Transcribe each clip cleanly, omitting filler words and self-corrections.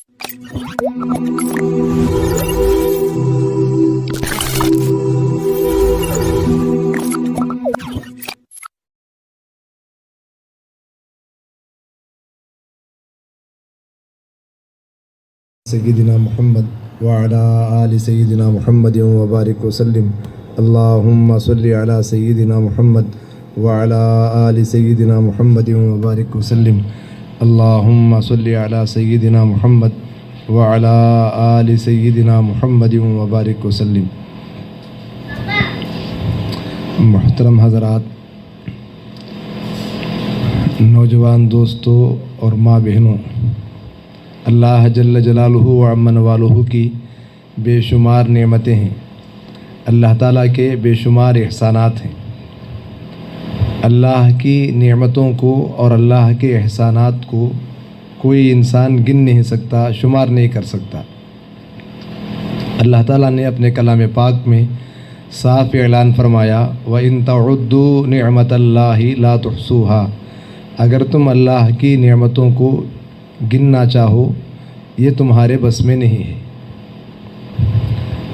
سیدنا محمد وعلى آل سیدنا محمد وبارک وسلم اللہم صلی علی سیدنا محمد وعلى آل سیدنا محمد وبارک وسلم اللہم صلی علی سیدنا محمد وعلى آل سیدنا محمد وبارک وسلم۔ محترم حضرات، نوجوان دوستوں اور ماں بہنوں، اللہ جل جلالہ و عم نوالہ کی بے شمار نعمتیں ہیں، اللہ تعالیٰ کے بے شمار احسانات ہیں۔ اللہ کی نعمتوں کو اور اللہ کے احسانات کو کوئی انسان گن نہیں سکتا، شمار نہیں کر سکتا۔ اللہ تعالیٰ نے اپنے کلام پاک میں صاف اعلان فرمایا وَإِن تَعُدُّوا نِعْمَةَ اللَّهِ لَا تُحْصُوهَا، اگر تم اللہ کی نعمتوں کو گننا چاہو یہ تمہارے بس میں نہیں ہے۔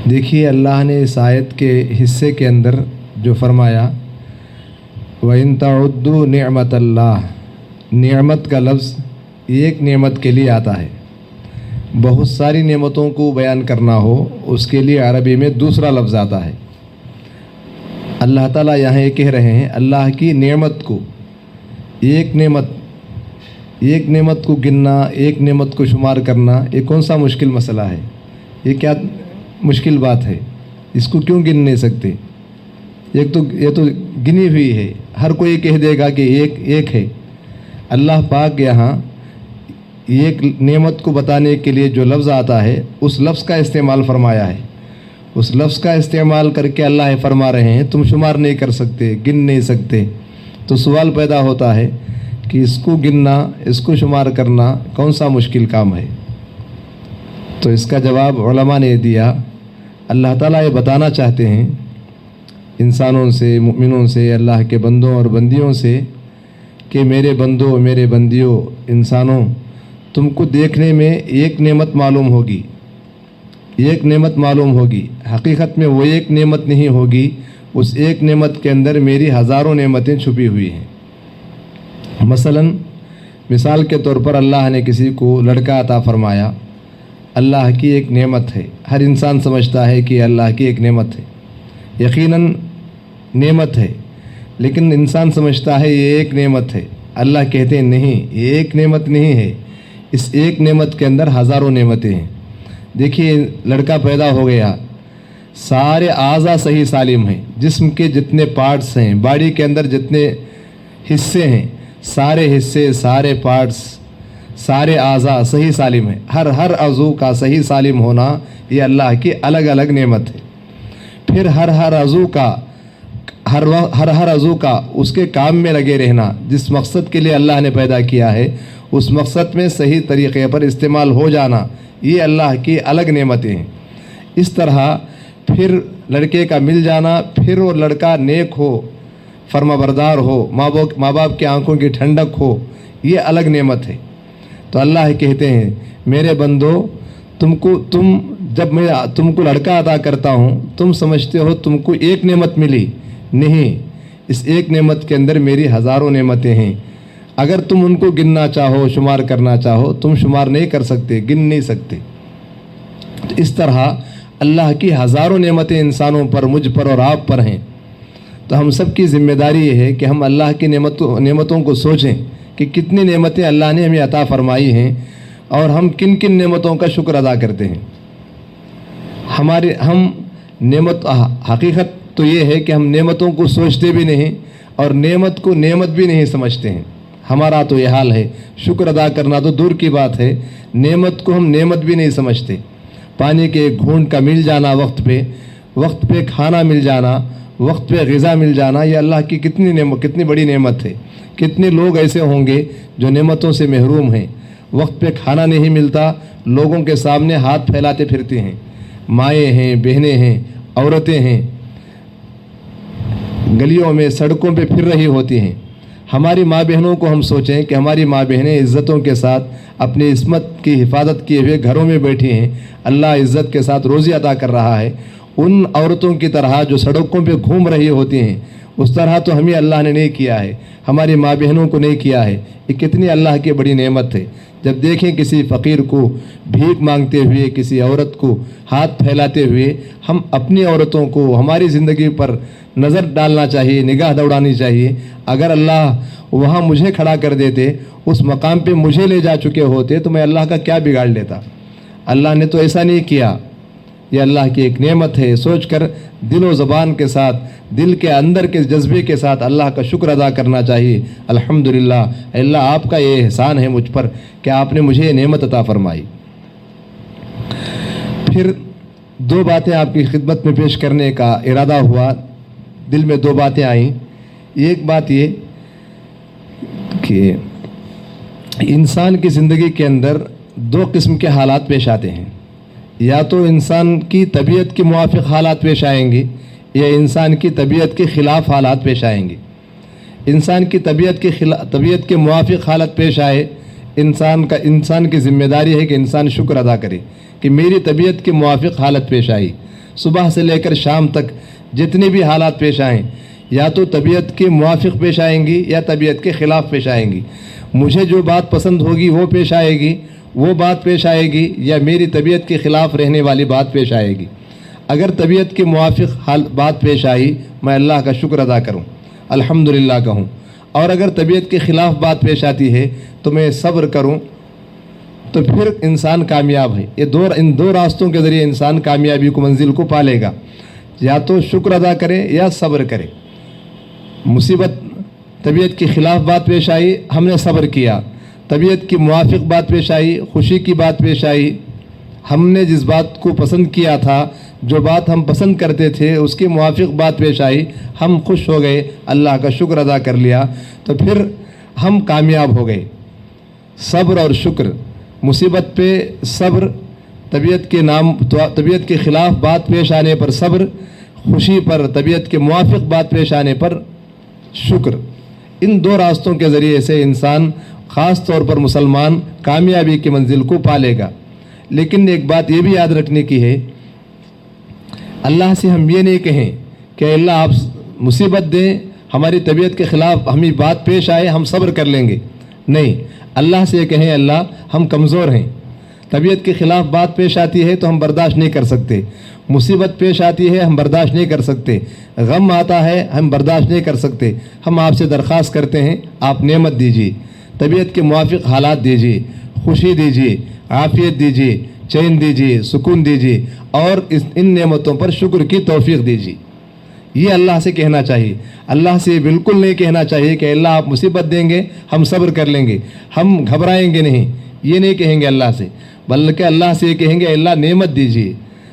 دیکھیے اللہ نے اس آیت کے حصے کے اندر جو فرمایا وَإِن تَعُدُّوا نِعْمَةَ اللَّهِ، نعمت کا لفظ ایک نعمت کے لیے آتا ہے، بہت ساری نعمتوں کو بیان کرنا ہو اس کے لیے عربی میں دوسرا لفظ آتا ہے۔ اللہ تعالیٰ یہاں یہ کہہ رہے ہیں اللہ کی نعمت کو، ایک نعمت کو گننا، ایک نعمت کو شمار کرنا، یہ کون سا مشکل مسئلہ ہے؟ یہ کیا مشکل بات ہے؟ اس کو کیوں گن نہیں سکتے؟ یہ تو گنی ہوئی ہے، ہر کوئی کہہ دے گا کہ ایک ہے۔ اللہ پاک یہاں ایک نعمت کو بتانے کے لیے جو لفظ آتا ہے اس لفظ کا استعمال فرمایا ہے، اس لفظ کا استعمال کر کے اللہ فرما رہے ہیں تم شمار نہیں کر سکتے، گن نہیں سکتے۔ تو سوال پیدا ہوتا ہے کہ اس کو گننا، اس کو شمار کرنا کون سا مشکل کام ہے؟ تو اس کا جواب علماء نے دیا، اللہ تعالیٰ یہ بتانا چاہتے ہیں انسانوں سے، مؤمنوں سے، اللہ کے بندوں اور بندیوں سے کہ میرے بندوں، میرے بندیوں، انسانوں، تم کو دیکھنے میں ایک نعمت معلوم ہوگی، ایک نعمت معلوم ہوگی، حقیقت میں وہ ایک نعمت نہیں ہوگی، اس ایک نعمت کے اندر میری ہزاروں نعمتیں چھپی ہوئی ہیں۔ مثال کے طور پر اللہ نے کسی کو لڑکا عطا فرمایا، اللہ کی ایک نعمت ہے، ہر انسان سمجھتا ہے کہ اللہ کی ایک نعمت ہے، یقیناً نعمت ہے، لیکن انسان سمجھتا ہے یہ ایک نعمت ہے۔ اللہ کہتے ہیں نہیں، یہ ایک نعمت نہیں ہے، اس ایک نعمت کے اندر ہزاروں نعمتیں ہیں۔ دیکھیے لڑکا پیدا ہو گیا، سارے اعضاء صحیح سالم ہیں، جسم کے جتنے پارٹس ہیں، باڈی کے اندر جتنے حصے ہیں، سارے حصے، سارے پارٹس، سارے اعضاء صحیح سالم ہیں۔ ہر عضو کا صحیح سالم ہونا یہ اللہ کی الگ الگ نعمت ہے۔ پھر ہر عضو کا اس کے کام میں لگے رہنا، جس مقصد کے لیے اللہ نے پیدا کیا ہے اس مقصد میں صحیح طریقے پر استعمال ہو جانا، یہ اللہ کی الگ نعمتیں ہیں۔ اس طرح پھر لڑکے کا مل جانا، پھر وہ لڑکا نیک ہو، فرما بردار ہو، ماں باپ کی آنکھوں کی ٹھنڈک ہو، یہ الگ نعمت ہے۔ تو اللہ کہتے ہیں میرے بندو، جب میں تم کو لڑکا عطا کرتا ہوں تم سمجھتے ہو تم کو ایک نعمت ملی، نہیں، اس ایک نعمت کے اندر میری ہزاروں نعمتیں ہیں۔ اگر تم ان کو گننا چاہو، شمار کرنا چاہو، تم شمار نہیں کر سکتے، گن نہیں سکتے۔ تو اس طرح اللہ کی ہزاروں نعمتیں انسانوں پر، مجھ پر اور آپ پر ہیں۔ تو ہم سب کی ذمہ داری یہ ہے کہ ہم اللہ کی نعمتوں کو سوچیں کہ کتنی نعمتیں اللہ نے ہمیں عطا فرمائی ہیں اور ہم کن کن نعمتوں کا شکر ادا کرتے ہیں۔ حقیقت تو یہ ہے کہ ہم نعمتوں کو سوچتے بھی نہیں اور نعمت کو نعمت بھی نہیں سمجھتے ہیں۔ ہمارا تو یہ حال ہے، شکر ادا کرنا تو دور کی بات ہے، نعمت کو ہم نعمت بھی نہیں سمجھتے۔ پانی کے ایک گھونٹ کا مل جانا، وقت پہ کھانا مل جانا، وقت پہ غذا مل جانا، یہ اللہ کی کتنی بڑی نعمت ہے۔ کتنے لوگ ایسے ہوں گے جو نعمتوں سے محروم ہیں، وقت پہ کھانا نہیں ملتا، لوگوں کے سامنے ہاتھ پھیلاتے پھرتے ہیں، مائیں ہیں، بہنیں ہیں، عورتیں ہیں، گلیوں میں، سڑکوں پہ پھر رہی ہوتی ہیں۔ ہماری ماں بہنوں کو ہم سوچیں کہ ہماری ماں بہنیں عزتوں کے ساتھ اپنی عصمت کی حفاظت کیے ہوئے گھروں میں بیٹھی ہیں، اللہ عزت کے ساتھ روزی عطا کر رہا ہے، ان عورتوں کی طرح جو سڑکوں پہ گھوم رہی ہوتی ہیں اس طرح تو ہمیں اللہ نے نہیں کیا ہے، ہماری ماں بہنوں کو نہیں کیا ہے۔ یہ کتنی اللہ کی بڑی نعمت ہے۔ جب دیکھیں کسی فقیر کو بھیک مانگتے ہوئے، کسی عورت کو ہاتھ پھیلاتے ہوئے، ہم اپنی عورتوں کو ہماری زندگی پر نظر ڈالنا چاہیے، نگاہ دوڑانی چاہیے۔ اگر اللہ وہاں مجھے کھڑا کر دیتے، اس مقام پہ مجھے لے جا چکے ہوتے تو میں اللہ کا کیا بگاڑ لیتا؟ اللہ نے تو ایسا نہیں کیا۔ یہ اللہ کی ایک نعمت ہے، سوچ کر دل و زبان کے ساتھ، دل کے اندر کے جذبے کے ساتھ اللہ کا شکر ادا کرنا چاہیے۔ الحمدللہ، اللہ آپ کا یہ احسان ہے مجھ پر کہ آپ نے مجھے یہ نعمت عطا فرمائی۔ پھر دو باتیں آپ کی خدمت میں پیش کرنے کا ارادہ ہوا، دل میں دو باتیں آئیں۔ ایک بات یہ کہ انسان کی زندگی کے اندر دو قسم کے حالات پیش آتے ہیں، یا تو انسان کی طبیعت کے موافق حالات پیش آئیں گے یا انسان کی طبیعت کے خلاف حالات پیش آئیں گے۔ انسان کی طبیعت کے موافق حالت پیش آئے، انسان کی ذمہ داری ہے کہ انسان شکر ادا کرے کہ میری طبیعت کے موافق حالت پیش آئی۔ صبح سے لے کر شام تک جتنے بھی حالات پیش آئیں، یا تو طبیعت کے موافق پیش آئیں گی یا طبیعت کے خلاف پیش آئیں گی۔ مجھے جو بات پسند ہوگی وہ پیش آئے گی، وہ بات پیش آئے گی، یا میری طبیعت کے خلاف رہنے والی بات پیش آئے گی۔ اگر طبیعت کے موافق بات پیش آئی، میں اللہ کا شکر ادا کروں، الحمدللہ کہوں، اور اگر طبیعت کے خلاف بات پیش آتی ہے تو میں صبر کروں، تو پھر انسان کامیاب ہے۔ ان دو راستوں کے ذریعے انسان کامیابی کو منزل کو پالے گا، یا تو شکر ادا کرے یا صبر کرے۔ مصیبت طبیعت کے خلاف بات پیش آئی، ہم نے صبر کیا۔ طبیعت کی موافق بات پیش آئی، خوشی کی بات پیش آئی، ہم نے جس بات کو پسند کیا تھا، جو بات ہم پسند کرتے تھے اس کے موافق بات پیش آئی، ہم خوش ہو گئے، اللہ کا شکر ادا کر لیا، تو پھر ہم کامیاب ہو گئے۔ صبر اور شکر، مصیبت پہ صبر، طبیعت کے خلاف بات پیش آنے پر صبر، خوشی پر، طبیعت کے موافق بات پیش آنے پر شکر۔ ان دو راستوں کے ذریعے سے انسان، خاص طور پر مسلمان، کامیابی کی منزل کو پالے گا۔ لیکن ایک بات یہ بھی یاد رکھنے کی ہے، اللہ سے ہم یہ نہیں کہیں کہ اللہ آپ مصیبت دیں، ہماری طبیعت کے خلاف ہمیں بات پیش آئے ہم صبر کر لیں گے، نہیں، اللہ سے یہ کہیں اللہ ہم کمزور ہیں، طبیعت کے خلاف بات پیش آتی ہے تو ہم برداشت نہیں کر سکتے، مصیبت پیش آتی ہے ہم برداشت نہیں کر سکتے، غم آتا ہے ہم برداشت نہیں کر سکتے، ہم آپ سے درخواست کرتے ہیں آپ نعمت دیجیے، طبیعت کے موافق حالات دیجیے، خوشی دیجیے، عافیت دیجیے، چین دیجیے، سکون دیجیے، اور ان نعمتوں پر شکر کی توفیق دیجیے۔ یہ اللہ سے کہنا چاہیے۔ اللہ سے بالکل نہیں کہنا چاہیے کہ اللہ آپ مصیبت دیں گے ہم صبر کر لیں گے، ہم گھبرائیں گے نہیں، یہ نہیں کہیں گے اللہ سے، بلکہ اللہ سے یہ کہیں گے اللہ نعمت دیجیے،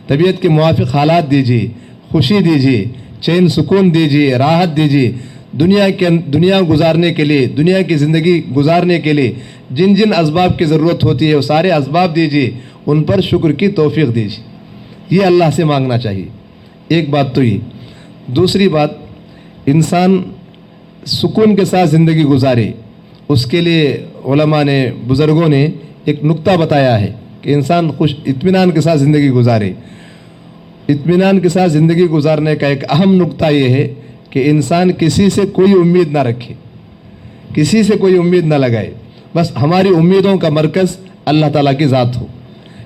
طبیعت کے موافق حالات دیجیے، خوشی دیجیے، چین سکون دیجیے، راحت دیجیے، دنیا گزارنے کے لیے، دنیا کی زندگی گزارنے کے لیے جن جن اسباب کی ضرورت ہوتی ہے وہ سارے اسباب دیجیے، ان پر شکر کی توفیق دیجیے۔ یہ اللہ سے مانگنا چاہیے۔ ایک بات تو یہ۔ دوسری بات، انسان سکون کے ساتھ زندگی گزارے، اس کے لیے علماء نے، بزرگوں نے ایک نقطہ بتایا ہے کہ انسان اطمینان کے ساتھ زندگی گزارے۔ اطمینان کے ساتھ زندگی گزارنے کا ایک اہم نقطہ یہ ہے کہ انسان کسی سے کوئی امید نہ رکھے، کسی سے کوئی امید نہ لگائے، بس ہماری امیدوں کا مرکز اللہ تعالیٰ کی ذات ہو۔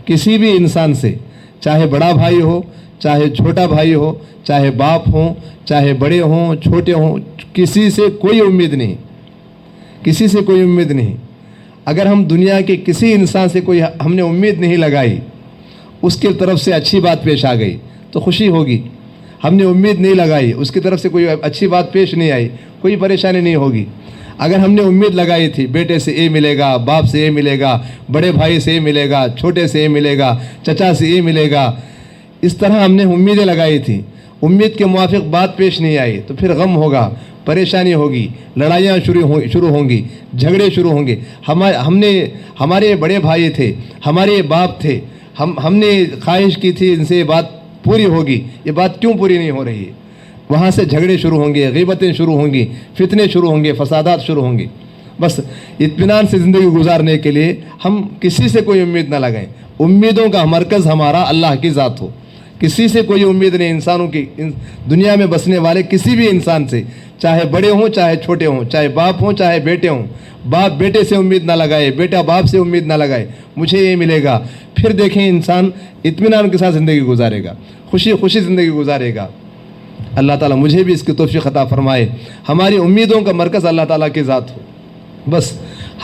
کسی بھی انسان سے، چاہے بڑا بھائی ہو، چاہے چھوٹا بھائی ہو، چاہے باپ ہوں، چاہے بڑے ہوں، چھوٹے ہوں، کسی سے کوئی امید نہیں، کسی سے کوئی امید نہیں۔ اگر ہم دنیا کے کسی انسان سے ہم نے امید نہیں لگائی، اس کی طرف سے اچھی بات پیش آ گئی تو خوشی ہوگی۔ ہم نے امید نہیں لگائی، اس کی طرف سے کوئی اچھی بات پیش نہیں آئی، کوئی پریشانی نہیں ہوگی۔ اگر ہم نے امید لگائی تھی بیٹے سے یہ ملے گا، باپ سے یہ ملے گا، بڑے بھائی سے یہ ملے گا، چھوٹے سے یہ ملے گا، چچا سے یہ ملے گا، اس طرح ہم نے امیدیں لگائی تھیں، امید کے موافق بات پیش نہیں آئی تو پھر غم ہوگا، پریشانی ہوگی، لڑائیاں شروع ہوں گی، جھگڑے شروع ہوں گے۔ ہمارے بڑے بھائی تھے، ہمارے باپ تھے، ہم نے خواہش کی تھی ان سے یہ بات پوری ہوگی، یہ بات کیوں پوری نہیں ہو رہی ہے؟ وہاں سے جھگڑے شروع ہوں گے، غیبتیں شروع ہوں گی، فتنے شروع ہوں گے، فسادات شروع ہوں گے۔ بس اطمینان سے زندگی گزارنے کے لیے ہم کسی سے کوئی امید نہ لگائیں۔ امیدوں کا مرکز ہمارا اللہ کی ذات ہو، کسی سے کوئی امید نہیں، انسانوں کی، دنیا میں بسنے والے کسی بھی انسان سے، چاہے بڑے ہوں چاہے چھوٹے ہوں، چاہے باپ ہوں چاہے بیٹے ہوں، باپ بیٹے سے امید نہ لگائے، بیٹا باپ سے امید نہ لگائے مجھے یہ ملے گا۔ پھر دیکھیں انسان اطمینان کے ساتھ زندگی گزارے گا، خوشی خوشی زندگی گزارے گا۔ اللہ تعالیٰ مجھے بھی اس کی توفیق عطا فرمائے، ہماری امیدوں کا مرکز اللہ تعالیٰ کی ذات ہو۔ بس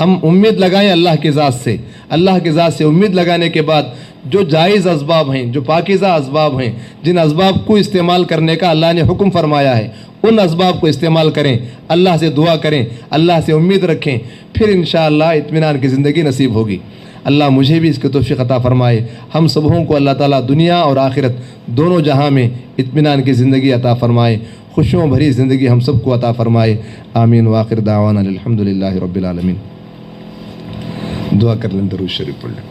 ہم امید لگائیں اللہ کی ذات سے، اللہ کی ذات سے امید لگانے کے بعد جو جائز اسباب ہیں، جو پاکیزہ اسباب ہیں، جن اسباب کو استعمال کرنے کا اللہ نے حکم فرمایا ہے، ان اسباب کو استعمال کریں، اللہ سے دعا کریں، اللہ سے امید رکھیں، پھر انشاءاللہ اطمینان کی زندگی نصیب ہوگی۔ اللہ مجھے بھی اس کی توفیق عطا فرمائے، ہم سبوں کو اللہ تعالیٰ دنیا اور آخرت دونوں جہاں میں اطمینان کی زندگی عطا فرمائے، خوشیوں بھری زندگی ہم سب کو عطا فرمائے۔ آمین وآخر دعوانا الحمدللہ رب العالمین۔ دعا کر لیں، درود شریف پڑھ لیں۔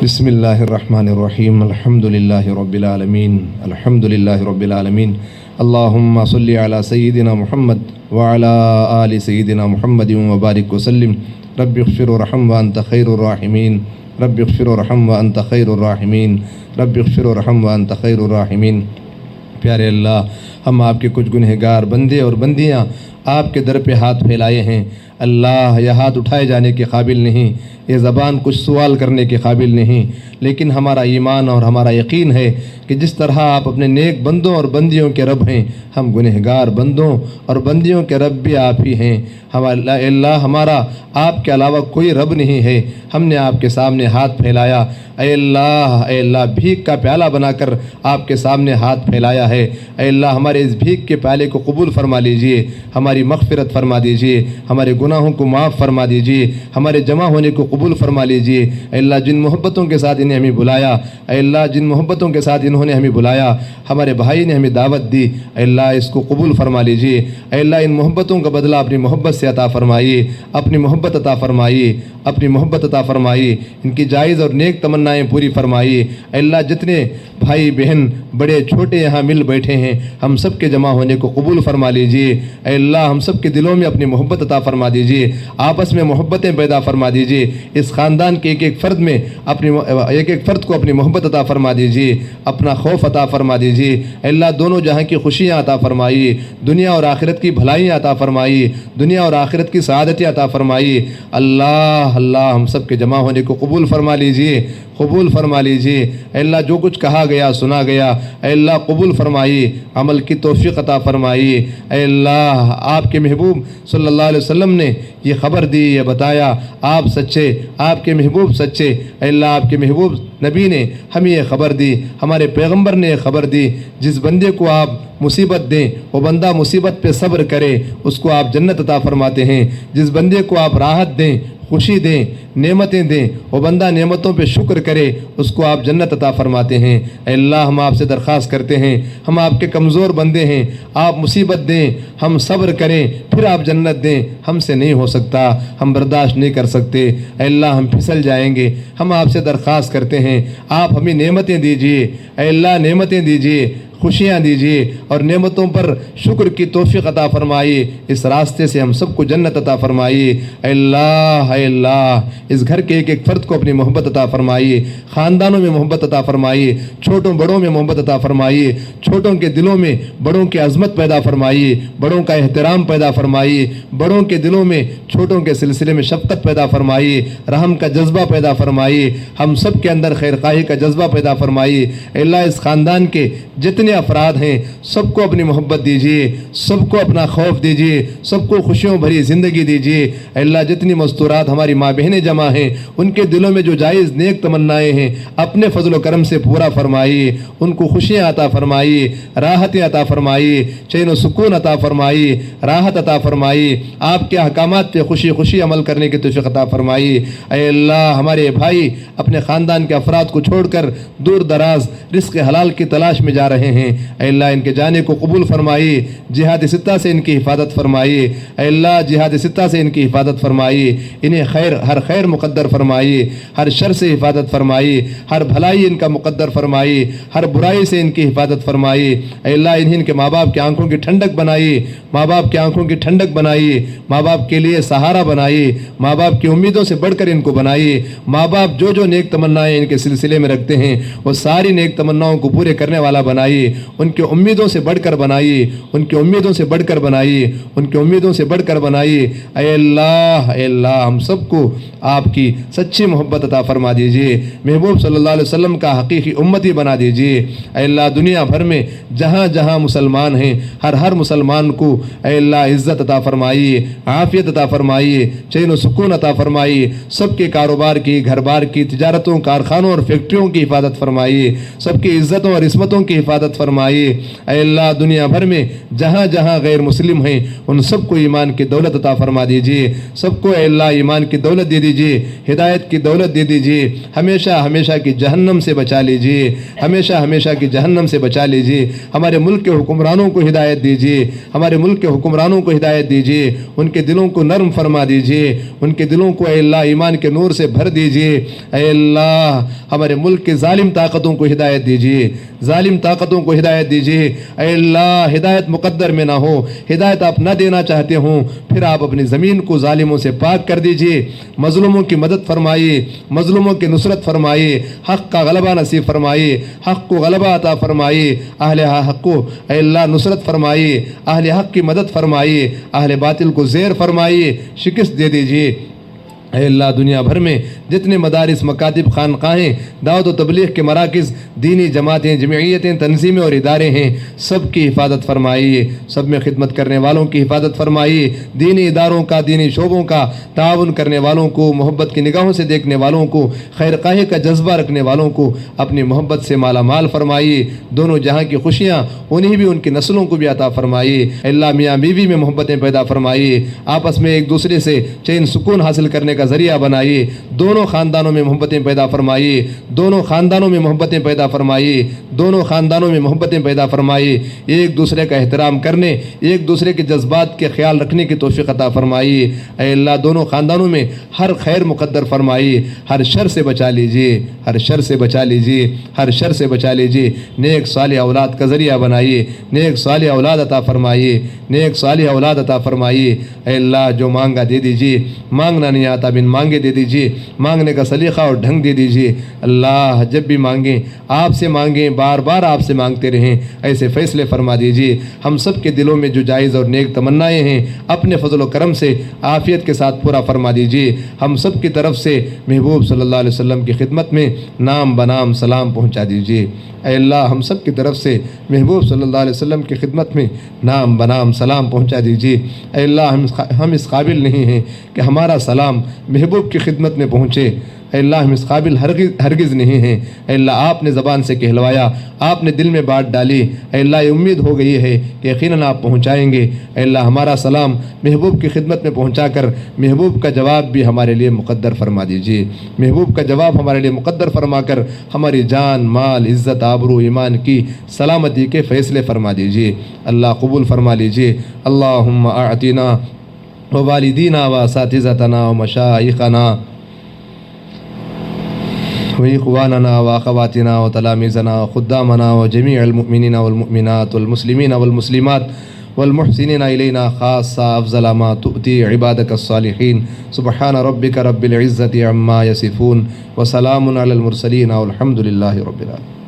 بسم اللہ الرحمن الرحیم، الحمدللہ رب العالمین، الحمدللہ رب العالمین۔ اللہم صلی علی سیدنا محمد وعلی آل سیدنا محمد وبارک وسلم۔ رب اغفر ورحم وانت خیر الراحمین، رب اغفر ورحم وانت خیر الراحمین، رب اغفر ورحم وانت خیر الراحمین۔ پیارے اللہ، ہم آپ کے کچھ گنہگار بندے اور بندیاں آپ کے در پہ ہاتھ پھیلائے ہیں۔ اللہ، یہ ہاتھ اٹھائے جانے کے قابل نہیں، یہ زبان کچھ سوال کرنے کے قابل نہیں، لیکن ہمارا ایمان اور ہمارا یقین ہے کہ جس طرح آپ اپنے نیک بندوں اور بندیوں کے رب ہیں، ہم گنہگار بندوں اور بندیوں کے رب بھی آپ ہی ہیں۔ اللہ، ہمارا آپ کے علاوہ کوئی رب نہیں ہے۔ ہم نے آپ کے سامنے ہاتھ پھیلایا، اے اللہ بھیک کا پیالہ بنا کر آپ کے سامنے ہاتھ پھیلایا ہے۔ اے اللہ، ہمارے اس بھیک کے پیالے کو قبول فرما لیجئے، ہماری مغفرت فرما دیجئے، ہمارے گناہوں کو معاف فرما دیجئے، ہمارے جمع ہونے کو قبول فرما لیجئے۔ اے اللہ، جن محبتوں کے ساتھ انہیں ہمیں بلایا، اے اللہ جن محبتوں کے ساتھ انہوں نے ہمیں بلایا، ہمارے بھائی نے ہمیں دعوت دی، اے اللہ اس کو قبول فرما لیجئے۔ اے اللہ، ان محبتوں کا بدلہ اپنی محبت سے عطا فرمائیے، اپنی محبت عطا فرمائیے، اپنی محبت عطا فرمائیے، ان کی جائز اور نیک تمنائیں پوری فرمائیے۔ اے اللہ، جتنے بھائی بہن بڑے چھوٹے یہاں مل بیٹھے ہیں، ہم سب کے جمع ہونے کو قبول فرما لیجئے۔ اے اللہ، ہم سب کے دلوں میں اپنی محبت عطا فرما دیجئے، آپس میں محبتیں پیدا فرما دیجئے، اس خاندان کے ایک ایک فرد کو اپنی محبت عطا فرما دیجئے، اپنا خوف عطا فرما دیجئے۔ اے اللہ، دونوں جہاں کی خوشیاں عطا فرمائیے، دنیا اور آخرت کی بھلائیاں عطا فرمائیے، دنیا اور آخرت کی سعادتیں عطا فرمائیے۔ اللہ ہم سب کے جمع ہونے کو قبول فرما لیجئے، قبول فرما لیجئے۔ اے اللہ، جو کچھ کہا گیا سنا گیا، اے اللہ قبول فرمائیے، عمل کی توفیق عطا فرمائیے۔ اے اللہ، آپ کے محبوب صلی اللہ علیہ وسلم نے یہ خبر دی، یہ بتایا، آپ سچے، آپ کے محبوب سچے۔ اے اللہ، آپ کے محبوب نبی نے ہمیں یہ خبر دی، ہمارے پیغمبر نے یہ خبر دی، جس بندے کو آپ مصیبت دیں وہ بندہ مصیبت پہ صبر کرے، اس کو آپ جنت عطا فرماتے ہیں۔ جس بندے کو آپ راحت دیں، خوشی دیں، نعمتیں دیں، وہ بندہ نعمتوں پہ شکر کرے، اس کو آپ جنت عطا فرماتے ہیں۔ اے اللہ، ہم آپ سے درخواست کرتے ہیں، ہم آپ کے کمزور بندے ہیں، آپ مصیبت دیں، ہم صبر کریں، پھر آپ جنت دیں، ہم سے نہیں ہو سکتا، ہم برداشت نہیں کر سکتے۔ اے اللہ، ہم پھسل جائیں گے، ہم آپ سے درخواست کرتے ہیں، آپ ہمیں نعمتیں دیجئے۔ اے اللہ، نعمتیں دیجئے، خوشیاں دیجئے اور نعمتوں پر شکر کی توفیق عطا فرمائیے، اس راستے سے ہم سب کو جنت عطا فرمائیے۔ اے اللہ، اس گھر کے ایک ایک فرد کو اپنی محبت عطا فرمائیے، خاندانوں میں محبت عطا فرمائیے، چھوٹوں بڑوں میں محبت عطا فرمائیے، چھوٹوں کے دلوں میں بڑوں کی عظمت پیدا فرمائیے، بڑوں کا احترام پیدا فرمائیے، بڑوں کے دلوں میں چھوٹوں کے سلسلے میں شفقت پیدا فرمائیے، رحم کا جذبہ پیدا فرمائیے، ہم سب کے اندر خیر خواہی کا جذبہ پیدا فرمائیے۔ اے اللہ، اس خاندان کے جتنے افراد ہیں سب کو اپنی محبت دیجیے، سب کو اپنا خوف دیجیے، سب کو خوشیوں بھری زندگی دیجیے۔ اے اللہ، جتنی مستورات ہماری ماں بہنیں جمع ہیں، ان کے دلوں میں جو جائز نیک تمنائیں ہیں اپنے فضل و کرم سے پورا فرمائیے، ان کو خوشیاں عطا فرمائیے، راحتیں عطا فرمائیے، چین و سکون عطا فرمائیے، راحت عطا فرمائیے، آپ کے احکامات پہ خوشی خوشی عمل کرنے کی توفیق عطا فرمائیے۔ اے اللہ، ہمارے بھائی اپنے خاندان کے افراد کو چھوڑ کر دور دراز رزق حلال کی تلاش میں جا رہے ہیں، ہیں، اے اللہ ان کے جانے کو قبول فرمائیے، جہاد ستہ سے ان کی حفاظت فرمائیے، اے اللہ جہاد ستہ سے ان کی حفاظت فرمائیے، انہیں ہر خیر مقدر فرمائیے، ہر شر سے حفاظت فرمائیے، ہر بھلائی ان کا مقدر فرمائیے، ہر برائی سے ان کی حفاظت فرمائیے، اے اللہ انہیں ان کے ماں باپ کی آنکھوں کی ٹھنڈک بنائیے، ماں باپ کی آنکھوں کی ٹھنڈک بنائیے، ماں باپ کے لیے سہارا بنائیے، ماں باپ کی امیدوں سے بڑھ کر ان کو بنائیے، ماں باپ جو نیک تمنائیں ان کے سلسلے میں رکھتے ہیں وہ ساری نیک تمناؤں کو پورے کرنے والا بنائیے، ان کی امیدوں سے بڑھ کر بنائیے، ان کی امیدوں سے بڑھ کر بنائیے، ان کی امیدوں سے بڑھ کر بنائیے، اے اللہ ہم سب کو آپ کی سچی محبت عطا فرما دیجئے، محبوب صلی اللہ علیہ وسلم کا حقیقی امتی بنا دیجئے، اے اللہ دنیا بھر میں جہاں جہاں مسلمان ہیں ہر مسلمان کو اے اللہ عزت عطا فرمائیے، عافیت عطا فرمائیے، چین و سکون عطا فرمائیے، سب کے کاروبار کی، گھر بار کی، تجارتوں، کارخانوں اور فیکٹریوں کی حفاظت فرمائیے، سب کی عزتوں اور عصمتوں کی حفاظت فرمائیے، اے اللہ دنیا بھر میں جہاں جہاں غیر مسلم ہیں ان سب کو ایمان کی دولت عطا فرما دیجئے، سب کو اے اللہ ایمان کی دولت دے دیجئے، ہدایت کی دولت دے دیجئے، ہمیشہ ہمیشہ کی جہنم سے بچا لیجئے، ہمیشہ ہمیشہ کی جہنم سے بچا لیجئے، ہمارے ملک کے حکمرانوں کو ہدایت دیجئے، ہمارے ملک کے حکمرانوں کو ہدایت دیجئے، ان کے دلوں کو نرم فرما دیجئے، ان کے دلوں کو اے اللہ ایمان کے نور سے بھر دیجئے، اے اللہ ہمارے ملک کے ظالم طاقتوں کو ہدایت دیجئے، ظالم طاقتوں کو ہدایت دیجئے، اے اللہ ہدایت مقدر میں نہ ہو، ہدایت آپ نہ دینا چاہتے ہوں پھر آپ اپنی زمین کو ظالموں سے پاک کر دیجئے، مظلوموں کی مدد فرمائیے، مظلوموں کی نصرت فرمائیے، حق کا غلبہ نصیب فرمائیے، حق کو غلبہ عطا فرمائیے، اہل حق کو اے اللہ نصرت فرمائیے، اہل حق کی مدد فرمائیے، اہل باطل کو زیر فرمائیے، شکست دے دیجئے، اے اللہ دنیا بھر میں جتنے مدارس، مکاتب، خانقاہیں، دعوت و تبلیغ کے مراکز، دینی جماعتیں، جمعیتیں، تنظیمیں اور ادارے ہیں سب کی حفاظت فرمائیے، سب میں خدمت کرنے والوں کی حفاظت فرمائیے، دینی اداروں کا، دینی شعبوں کا تعاون کرنے والوں کو، محبت کی نگاہوں سے دیکھنے والوں کو، خیر خواہی کا جذبہ رکھنے والوں کو اپنی محبت سے مالا مال فرمائیے، دونوں جہاں کی خوشیاں انہیں بھی ان کی نسلوں کو بھی عطا فرمائیے، اللہ میاں بیوی میں محبتیں پیدا فرمائیے، آپس میں ایک دوسرے سے چین سکون حاصل کرنے کا ذریعہ بنائیے، دونوں خاندانوں میں محبتیں پیدا فرمائیے، دونوں خاندانوں میں محبتیں پیدا فرمائیے، دونوں خاندانوں میں محبتیں پیدا فرمائیے، ایک دوسرے کا احترام کرنے، ایک دوسرے کے جذبات کے خیال رکھنے کی توفیق عطا فرمائیے، اے اللہ دونوں خاندانوں میں ہر خیر مقدر فرمائیے، ہر شر سے بچا لیجئے، ہر شر سے بچا لیجئے، ہر شر سے بچا لیجئے، نیک صالح اولاد کا ذریعہ بنائیے، نیک صالح اولاد عطا فرمائیے، نیک صالح اولاد عطا فرمائیے، اے اللہ جو مانگا دے دیجئے، مانگنا نہیں آتا بن مانگے دے دیجئے، مانگنے کا سلیقہ اور ڈھنگ دے دیجئے، اللہ جب بھی مانگیں آپ سے مانگیں، بار بار آپ سے مانگتے رہیں، ایسے فیصلے فرما دیجئے، ہم سب کے دلوں میں جو جائز اور نیک تمنائیں ہیں اپنے فضل و کرم سے عافیت کے ساتھ پورا فرما دیجئے، ہم سب کی طرف سے محبوب صلی اللہ علیہ وسلم کی خدمت میں نام بنام سلام پہنچا دیجئے، اے اللہ ہم سب کی طرف سے محبوب صلی اللہ علیہ وسلم کی خدمت میں نام بنام سلام پہنچا دیجئے، اے اللہ ہم اس قابل نہیں ہیں کہ ہمارا سلام محبوب کی خدمت میں پہنچے، اے اللہ ہم اس قابل ہرگز نہیں ہیں، اے اللہ آپ نے زبان سے کہلوایا، آپ نے دل میں بات ڈالی، اے اللہ یہ امید ہو گئی ہے کہ یقیناً آپ پہنچائیں گے، اے اللہ ہمارا سلام محبوب کی خدمت میں پہنچا کر محبوب کا جواب بھی ہمارے لیے مقدر فرما دیجیے، محبوب کا جواب ہمارے لیے مقدر فرما کر ہماری جان، مال، عزت، آبرو، ایمان کی سلامتی کے فیصلے فرما دیجیے، اللہ قبول فرما لیجیے، اللہم اعطنا ووالدینا واساتذتنا ومشائخنا وإخواننا وأخواتنا وتلاميذنا وخدامنا وجميع المؤمنين والمؤمنات والمسلمين والمسلمات والمحسنين إلينا خاصة أفضل ما تؤتي عبادك الصالحين سبحان ربك رب العزة عما يصفون وسلام على المرسلين والحمد لله رب العالمين.